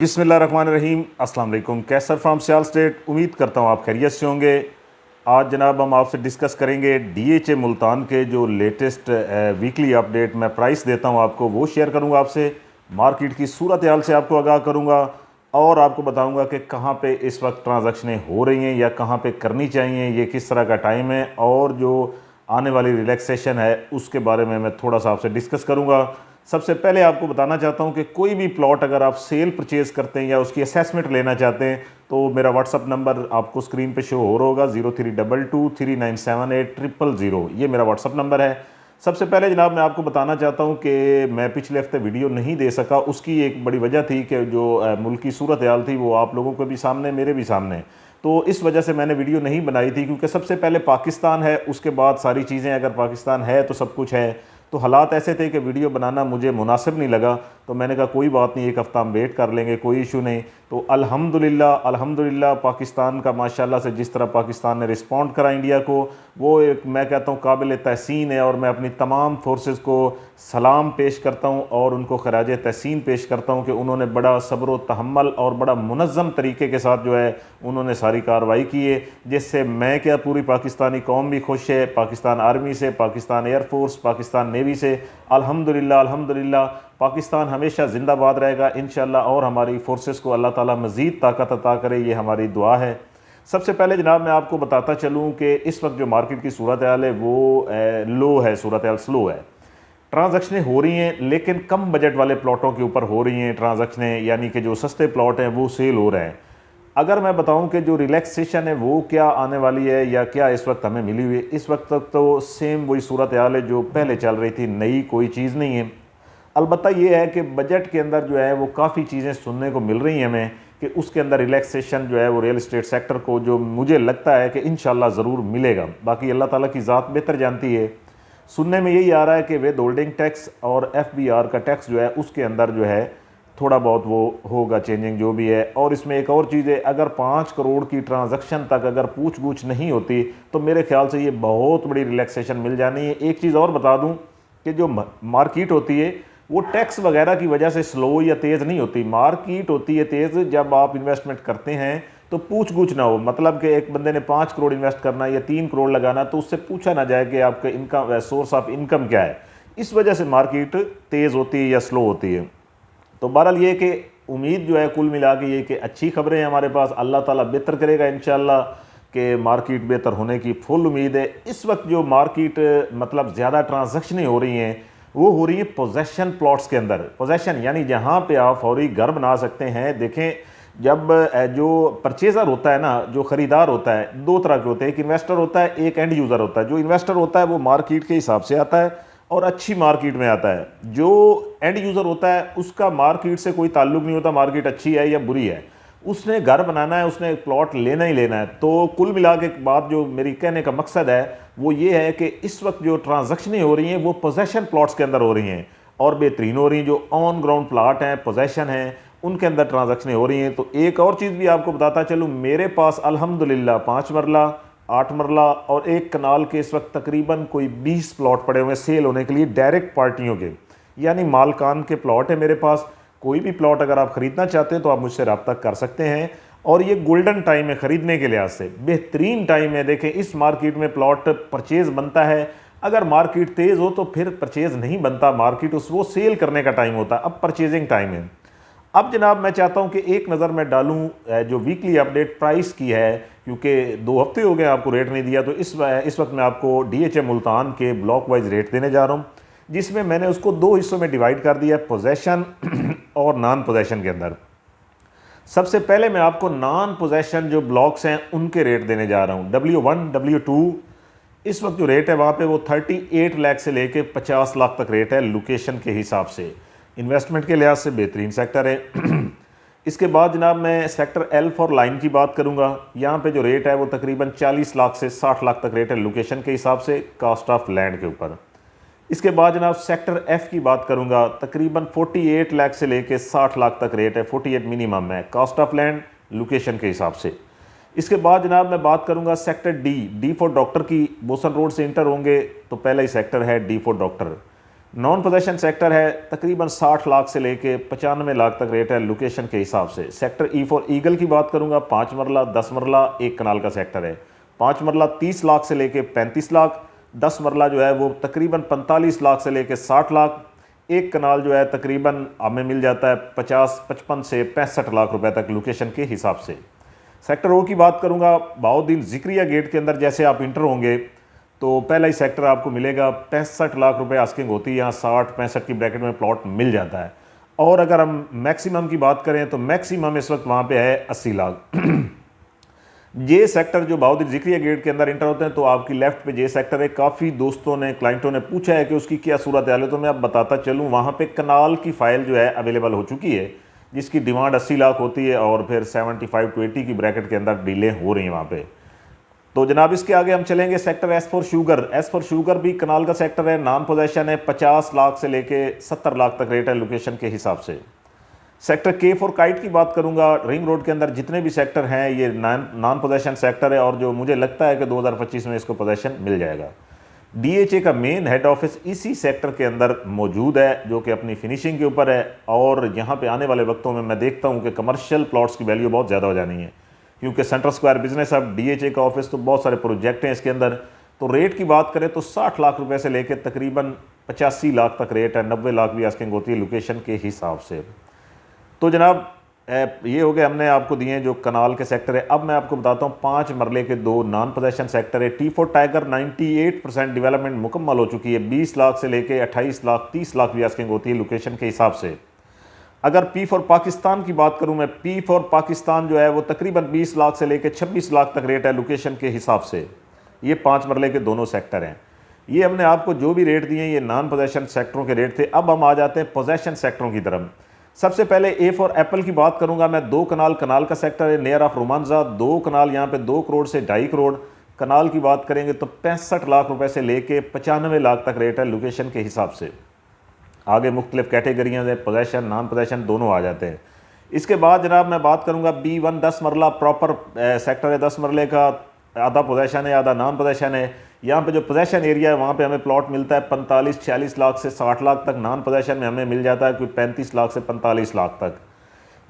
बिस्मिल्लाहिर्रहमानिर्रहीम। अस्सलाम वालेकुम। कैसर फ्राम सियाल स्टेट। उम्मीद करता हूँ आप खैरियत से होंगे। आज जनाब हम आपसे डिस्कस करेंगे डीएचए मुल्तान के जो लेटेस्ट वीकली अपडेट मैं प्राइस देता हूँ आपको वो शेयर करूँगा आपसे। मार्केट की सूरत हाल से आपको आगाह करूँगा और आपको बताऊँगा कि कहाँ पे इस वक्त ट्रांजैक्शनें हो रही हैं या कहाँ पे करनी चाहिए, ये किस तरह का टाइम है और जो आने वाली रिलैक्सेशन है उसके बारे में मैं थोड़ा सा आपसे डिस्कस करूँगा। सबसे पहले आपको बताना चाहता हूं कि कोई भी प्लॉट अगर आप सेल परचेज़ करते हैं या उसकी असेसमेंट लेना चाहते हैं तो मेरा व्हाट्सअप नंबर आपको स्क्रीन पे शो हो रहा होगा 0322397800। ये मेरा व्हाट्सअप नंबर है। सबसे पहले जनाब मैं आपको बताना चाहता हूं कि मैं पिछले हफ्ते वीडियो नहीं दे सका, उसकी एक बड़ी वजह थी कि जो मुल्क की सूरत हाल थी वो आप लोगों को भी सामने, मेरे भी सामने, तो इस वजह से मैंने वीडियो नहीं बनाई थी। क्योंकि सबसे पहले पाकिस्तान है, उसके बाद सारी चीज़ें, अगर पाकिस्तान है तो सब कुछ है। तो हालात ऐसे थे कि वीडियो बनाना मुझे मुनासिब नहीं लगा, तो मैंने कहा कोई बात नहीं, एक हफ़्ता हम वेट कर लेंगे, कोई इशू नहीं। तो अल्हम्दुलिल्लाह पाकिस्तान का माशाल्लाह से जिस तरह पाकिस्तान ने रिस्पॉन्ड करा इंडिया को, वो एक मैं कहता हूँ काबिल तहसीन है और मैं अपनी तमाम फोर्सेस को सलाम पेश करता हूँ और उनको खराज तहसीन पेश करता हूँ कि उन्होंने बड़ा सब्र व तहम्मुल और बड़ा मुनज़्ज़म तरीके के साथ जो है उन्होंने सारी कार्रवाई की है, जिससे मैं क्या पूरी पाकिस्तानी कौम भी खुश है, पाकिस्तान आर्मी से, पाकिस्तान एयरफोर्स, पाकिस्तान नेवी से। अल्हम्दुलिल्लाह पाकिस्तान हमेशा ज़िंदाबाद रहेगा इंशाअल्लाह और हमारी फोर्सेस को अल्लाह ताला मज़ीद ताकत अता करे, ये हमारी दुआ है। सबसे पहले जनाब मैं आपको बताता चलूँ कि इस वक्त जो मार्केट की सूरत हाल है वो लो है, सूरत हाल स्लो है। ट्रांजैक्शनें हो रही हैं लेकिन कम बजट वाले प्लॉटों के ऊपर हो रही हैं ट्रांजैक्शनें, यानी कि जो सस्ते प्लॉट हैं वो सेल हो रहे हैं। अगर मैं बताऊं कि जो रिलैक्सेशन है वो क्या आने वाली है या क्या इस वक्त हमें मिली हुई है, इस वक्त तक तो सेम वही सूरत हाल है जो पहले चल रही थी, नई कोई चीज़ नहीं है। अलबत्ता ये है कि बजट के अंदर जो है वो काफ़ी चीज़ें सुनने को मिल रही हैं हमें कि उसके अंदर रिलैक्सेशन जो है वो रियल इस्टेट सेक्टर को, जो मुझे लगता है कि इंशाल्लाह ज़रूर मिलेगा। बाकी अल्लाह ताला की ज़ात बेहतर जानती है। सुनने में यही आ रहा है कि विद होल्डिंग टैक्स और एफबीआर का टैक्स जो है उसके अंदर जो है थोड़ा बहुत वो होगा चेंजिंग जो भी है। और इसमें एक और चीज़ है, अगर 5 करोड़ की ट्रांजैक्शन तक अगर पूछ गूछ नहीं होती तो मेरे ख्याल से ये बहुत बड़ी रिलैक्सेशन मिल जानी है। एक चीज़ और बता दूं कि जो मार्केट होती है वो टैक्स वगैरह की वजह से स्लो या तेज़ नहीं होती। मार्केट होती है तेज़ जब आप इन्वेस्टमेंट करते हैं तो पूछ गूछ ना हो, मतलब कि एक बंदे ने 5 करोड़ इन्वेस्ट करना या 3 करोड़ लगाना तो उससे पूछा ना जाए कि आपका इनकम, सोर्स ऑफ इनकम क्या है। इस वजह से मार्केट तेज़ होती है या स्लो होती है। तो बहरहाल ये कि उम्मीद जो है कुल मिला के ये कि अच्छी खबरें हैं हमारे पास, अल्लाह ताला बेहतर करेगा इंशाल्लाह, कि मार्केट बेहतर होने की फुल उम्मीद है। इस वक्त जो मार्केट मतलब ज़्यादा ट्रांजैक्शनें हो रही हैं वो हो रही है पोजेशन प्लॉट्स के अंदर। पोजेशन यानी जहाँ पे आप फौरी घर बना सकते हैं। देखें, जब जो परचेज़र होता है ना, जो ख़रीदार होता है, दो तरह के होते हैं, एक इन्वेस्टर होता है, एक एंड यूज़र होता है। जो इन्वेस्टर होता है वो मार्केट के हिसाब से आता है और अच्छी मार्केट में आता है। जो एंड यूज़र होता है उसका मार्केट से कोई ताल्लुक नहीं होता, मार्केट अच्छी है या बुरी है, उसने घर बनाना है, उसने प्लॉट लेना ही लेना है। तो कुल मिला के बात जो मेरी कहने का मकसद है वो ये है कि इस वक्त जो ट्रांजैक्शनें हो रही हैं वो पोजेशन प्लॉट्स के अंदर हो रही हैं और बेहतरीन हो रही हैं। जो ऑन ग्राउंड प्लाट हैं, पोजेशन हैं, उनके अंदर ट्रांजैक्शनें हो रही हैं। तो एक और चीज़ भी आपको बताता चलूँ, मेरे पास अल्हम्दुलिल्लाह 5 मरला, 8 मरला और एक कनाल के इस वक्त तकरीबन कोई 20 प्लॉट पड़े हुए हैं सेल होने के लिए, डायरेक्ट पार्टियों के, यानी मालकान के प्लॉट है मेरे पास। कोई भी प्लॉट अगर आप ख़रीदना चाहते हैं तो आप मुझसे रब्ता कर सकते हैं। और ये गोल्डन टाइम है ख़रीदने के लिहाज से, बेहतरीन टाइम है। देखें, इस मार्केट में प्लॉट परचेज़ बनता है, अगर मार्केट तेज़ हो तो फिर परचेज़ नहीं बनता, मार्केट उस वो सेल करने का टाइम होता है, अब परचेजिंग टाइम है। अब जनाब मैं चाहता हूं कि एक नज़र मैं डालूं जो वीकली अपडेट प्राइस की है, क्योंकि 2 हफ्ते हो गए आपको रेट नहीं दिया। तो इस वक्त मैं आपको डीएचए मुल्तान के ब्लॉक वाइज रेट देने जा रहा हूं, जिसमें मैंने उसको 2 हिस्सों में डिवाइड कर दिया, पोजेशन और नॉन पोजेशन के अंदर। सबसे पहले मैं आपको नॉन पोजेशन जो ब्लॉक्स हैं उनके रेट देने जा रहा हूं। W1 W2 इस वक्त जो रेट है वहाँ पे वो 38 लाख से लेके 50 लाख तक रेट है लोकेशन के हिसाब से। इन्वेस्टमेंट के लिहाज से बेहतरीन सेक्टर है। इसके बाद जनाब मैं सेक्टर एल फॉर लाइन की बात करूँगा। यहाँ पे जो रेट है वो तकरीबन 40 लाख से 60 लाख तक रेट है लोकेशन के हिसाब से, कास्ट ऑफ लैंड के ऊपर। इसके बाद जनाब सेक्टर एफ़ की बात करूँगा, तकरीबन 48 लाख से लेके 60 लाख तक रेट है, 48 मिनिमम है, कास्ट ऑफ लैंड लोकेशन के हिसाब से। इसके बाद जनाब मैं बात करूंगा sector D, D for doctor की। बोसन रोड से इंटर होंगे तो पहला ही सेक्टर है D for doctor. Non possession sector है, तकरीबन 60 लाख से लेके 95 लाख तक रेट है लोकेशन के हिसाब से। सेक्टर ई फॉर ईगल की बात करूंगा, 5 मरला 10 मरला 1 कनाल का सेक्टर है। 5 मरला 30 लाख से लेके 35 लाख, 10 मरला जो है वो तकरीबन 45 लाख से लेके 60 लाख, 1 कनाल जो है तकरीबन हमें मिल जाता है 55 से 65 लाख रुपए तक लोकेशन के हिसाब से। सेक्टर ओ की बात करूंगा, बहाउद्दीन जिक्रिया गेट के अंदर जैसे आप इंटर होंगे तो पहला ही सेक्टर आपको मिलेगा 65 लाख रुपए आस्किंग होती है, यहाँ 60-65 की ब्रैकेट में प्लॉट मिल जाता है। और अगर हम मैक्सिमम की बात करें तो मैक्सिमम इस वक्त वहाँ पे है 80 लाख। ये सेक्टर जो बहाउद्दीन जिक्रिया गेट के अंदर इंटर होते हैं तो आपकी लेफ्ट पे ये सेक्टर है। काफ़ी दोस्तों ने, क्लाइंटों ने पूछा है कि उसकी क्या सूरत हाल है, तो मैं अब बताता चलूँ। वहाँ पे कनाल की फ़ाइल जो है अवेलेबल हो चुकी है, जिसकी डिमांड 80 लाख होती है और फिर 75 to 80 की ब्रैकेट के अंदर डीले हो रही हैं वहाँ पे। तो जनाब इसके आगे हम चलेंगे sector S for sugar. S for sugar भी कनाल का सेक्टर है, नॉन पोजेशन है, 50 लाख से लेके 70 लाख तक रेट है लोकेशन के हिसाब से। सेक्टर के फॉर काइट की बात करूंगा, रिंग रोड के अंदर जितने भी सेक्टर हैं ये नॉन पोजेशन सेक्टर है और जो मुझे लगता है कि 2025 में इसको पोजेशन मिल जाएगा। डीएचए का मेन हेड ऑफिस इसी सेक्टर के अंदर मौजूद है, जो कि अपनी फिनिशिंग के ऊपर है। और यहाँ पे आने वाले वक्तों में मैं देखता हूँ कि कमर्शियल प्लॉट्स की वैल्यू बहुत ज़्यादा हो जानी है, क्योंकि सेंट्रल स्क्वायर बिजनेस अब डीएचए का ऑफिस तो बहुत सारे प्रोजेक्ट हैं इसके अंदर। तो रेट की बात करें तो 60 लाख रुपए से लेकर तकरीबन 85 लाख तक रेट है, 90 लाख भी आस्किंग होती है लोकेशन के हिसाब से। तो जनाब ये हो गए हमने आपको दिए जो कनाल के सेक्टर है। अब मैं आपको बताता हूँ 5 मरले के 2 नॉन पोजेशन सेक्टर है। टी फॉर टाइगर 98% डेवलपमेंट मुकम्मल हो चुकी है, 20 लाख से लेकर 28 लाख 30 लाख भी आस्किंग होती है लोकेशन के हिसाब से। अगर पी फॉर पाकिस्तान की बात करूं मैं, पी फॉर पाकिस्तान जो है वो तकरीबन 20 लाख से लेकर 26 लाख तक रेट है लोकेशन के हिसाब से। ये 5 मरले के दोनों सेक्टर हैं। ये हमने आपको जो भी रेट दिए ये नॉन पोजेशन सेक्टरों के रेट थे। अब हम आ जाते हैं पोजेशन सेक्टरों की तरफ। सबसे पहले ए फॉर एप्पल की बात करूंगा मैं, 2 कनाल का सेक्टर है, नियर ऑफ रोमांजा। 2 कनाल यहाँ पे 2 करोड़ से 2.5 करोड़। कनाल की बात करेंगे तो 65 लाख रुपए से लेके 95 लाख तक रेट है लोकेशन के हिसाब से। आगे मुख्तलिफ कैटेगरियाँ हैं, पोजेशन नॉन पोजेशन दोनों आ जाते हैं। इसके बाद जनाब मैं बात करूँगा B1 10 मरला प्रॉपर सेक्टर है, 10 मरले का, आधा पोजेशन है आधा नॉन पोजेशन है। यहाँ पे जो पोजेशन एरिया है वहाँ पे हमें प्लॉट मिलता है 45-46 लाख से 60 लाख तक, नॉन पोजेशन में हमें मिल जाता है कोई 35 लाख से 45 लाख तक।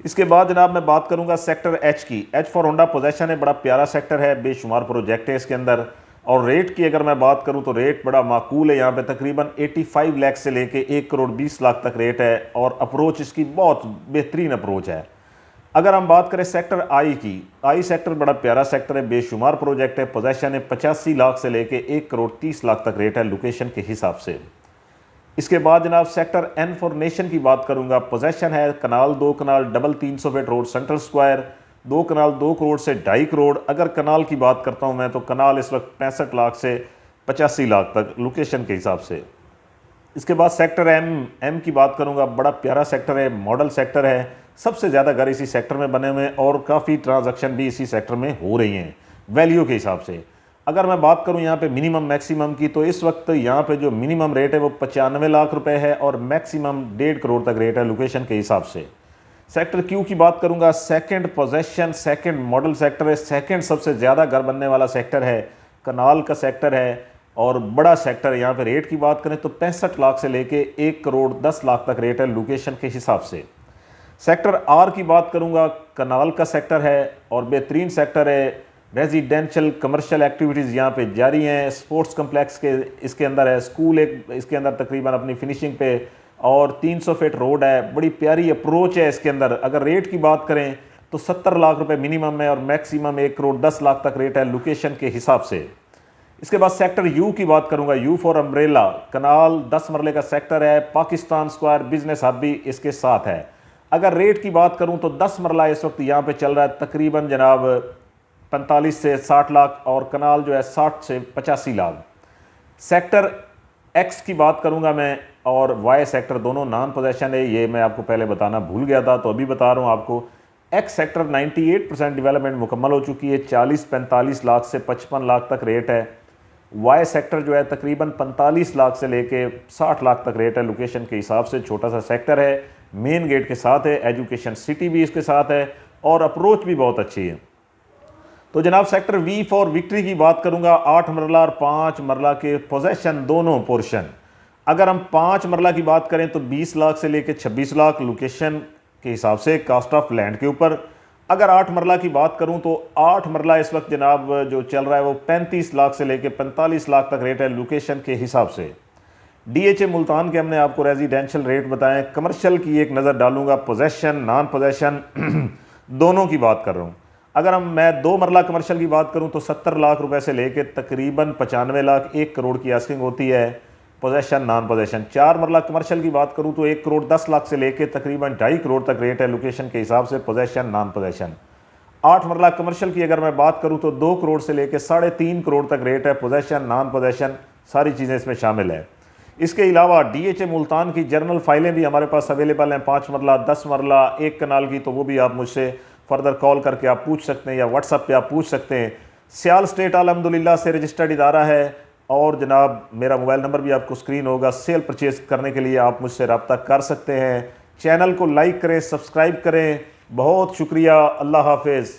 इसके बाद जनाब मैं बात करूँगा सेक्टर एच की। एच फॉर होंडा पोजेशन है, बड़ा प्यारा सेक्टर है, बेशुमार प्रोजेक्ट है इसके अंदर। और रेट की अगर मैं बात करूं तो रेट बड़ा माकूल है, यहाँ पे तकरीबन 85 लाख से लेके 1 करोड़ 20 लाख तक रेट है और अप्रोच इसकी बहुत बेहतरीन अप्रोच है। अगर हम बात करें सेक्टर आई की, आई सेक्टर बड़ा प्यारा सेक्टर है, बेशुमार प्रोजेक्ट है, पोजेशन है, 85 लाख से लेके 1 करोड़ 30 लाख तक रेट है लोकेशन के हिसाब से। इसके बाद जनाब सेक्टर एन फॉर नेशन की बात करूंगा, पोजेशन है kanal 2 kanal double 300 feet road central square, 2 kanal 2 crore से 2.5 करोड़। अगर कनाल की बात करता हूं मैं तो कनाल इस वक्त 65 लाख से 85 लाख तक लोकेशन के हिसाब से। इसके बाद सेक्टर एम की बात करूंगा, बड़ा प्यारा सेक्टर है, मॉडल सेक्टर है, सबसे ज़्यादा घर इसी सेक्टर में बने हुए हैं और काफ़ी ट्रांजैक्शन भी इसी सेक्टर में हो रही हैं वैल्यू के हिसाब से। अगर मैं बात करूं यहाँ पे मिनिमम मैक्सिमम की तो इस वक्त यहाँ पे जो मिनिमम रेट है वो 95 लाख रुपए है और मैक्सिमम 1.5 करोड़ तक रेट है लोकेशन के हिसाब से। सेक्टर क्यू की बात करूंगा, second possession second model sector है, सेकंड सबसे ज़्यादा घर बनने वाला सेक्टर है, कनाल का सेक्टर है और बड़ा सेक्टर है। यहाँ पे रेट की बात करें तो 65 लाख से लेके 1 करोड़ 10 लाख तक रेट है लोकेशन के हिसाब से। सेक्टर आर की बात करूंगा, कनाल का सेक्टर है और बेहतरीन सेक्टर है, रेजिडेंशियल कमर्शियल एक्टिविटीज़ यहाँ पे जारी हैं, स्पोर्ट्स कम्प्लेक्स के इसके अंदर है, स्कूल एक इसके अंदर तकरीबन अपनी फिनिशिंग पे और 300 फीट रोड है, बड़ी प्यारी अप्रोच है इसके अंदर। अगर रेट की बात करें तो 70 लाख रुपए मिनिमम है और मैक्सिमम 1 करोड़ 10 लाख तक रेट है लोकेशन के हिसाब से। इसके बाद सेक्टर यू की बात करूंगा, यू फॉर अम्ब्रेला, कनाल 10 मरले का सेक्टर है, पाकिस्तान स्क्वायर बिजनेस हब भी इसके साथ है। अगर रेट की बात करूं तो 10 मरला इस वक्त यहाँ पे चल रहा है तकरीबन जनाब 45 से 60 लाख और कनाल जो है 60 से 85 लाख। सेक्टर एक्स की बात करूंगा मैं और वाई सेक्टर दोनों नॉन पोजेशन है, ये मैं आपको पहले बताना भूल गया था तो अभी बता रहा हूँ आपको। एक्स सेक्टर 98% डेवलपमेंट मुकम्मल हो चुकी है, 40-45 लाख से 55 लाख तक रेट है। वाई सेक्टर जो है तकरीबन 45 लाख से लेके 60 लाख तक रेट है लोकेशन के हिसाब से। छोटा सा सेक्टर है, मेन गेट के साथ है, एजुकेशन सिटी भी इसके साथ है और अप्रोच भी बहुत अच्छी है। तो जनाब सेक्टर वी फॉर विक्ट्री की बात करूंगा, 8 मरला और 5 मरला के पोजेशन दोनों पोर्शन। अगर हम 5 मरला की बात करें तो 20 लाख से लेकर 26 लाख लोकेशन के हिसाब से कास्ट ऑफ लैंड के ऊपर। अगर 8 मरला की बात करूं तो 8 मरला इस वक्त जनाब जो चल रहा है वो 35 लाख से लेकर 45 लाख तक रेट है लोकेशन के हिसाब से। DHA मुल्तान के हमने आपको रेजिडेंशियल रेट बताएं। कमर्शियल की एक नज़र डालूंगा, पोजेशन नॉन पोजेशन दोनों की बात कर रहा हूँ। अगर मैं 2 मरला कमर्शियल की बात करूँ तो 70 लाख रुपए से लेकर तकरीबन 95 लाख 1 करोड़ की आस्किंग होती है, पोजेशन नॉन पोजेशन। 4 मरला कमर्शियल की बात करूँ तो 1 करोड़ 10 लाख से लेकर तकरीबन 2.5 करोड़ तक रेट है लोकेशन के हिसाब से, पोजेशन नॉन पोजेशन। 8 मरला कमर्शियल की अगर मैं बात करूँ तो 2 करोड़ से लेकर 3.5 करोड़ तक रेट है, पोजेशन नॉन पोजेशन, सारी चीज़ें इसमें शामिल है। इसके अलावा DHA मुल्तान की जर्नल फाइलें भी हमारे पास अवेलेबल हैं, 5 मरला, 10 मरला, 1 कनाल की, तो वो भी आप मुझसे फर्दर कॉल करके आप पूछ सकते हैं या व्हाट्सएप पे आप पूछ सकते हैं। सियाल स्टेट अल्हम्दुलिल्लाह से रजिस्टर्ड इदारा है और जनाब मेरा मोबाइल नंबर भी आपको स्क्रीन होगा। सेल परचेज करने के लिए आप मुझसे रब्ता कर सकते हैं। चैनल को लाइक करें, सब्सक्राइब करें। बहुत शुक्रिया, अल्लाह हाफिज़।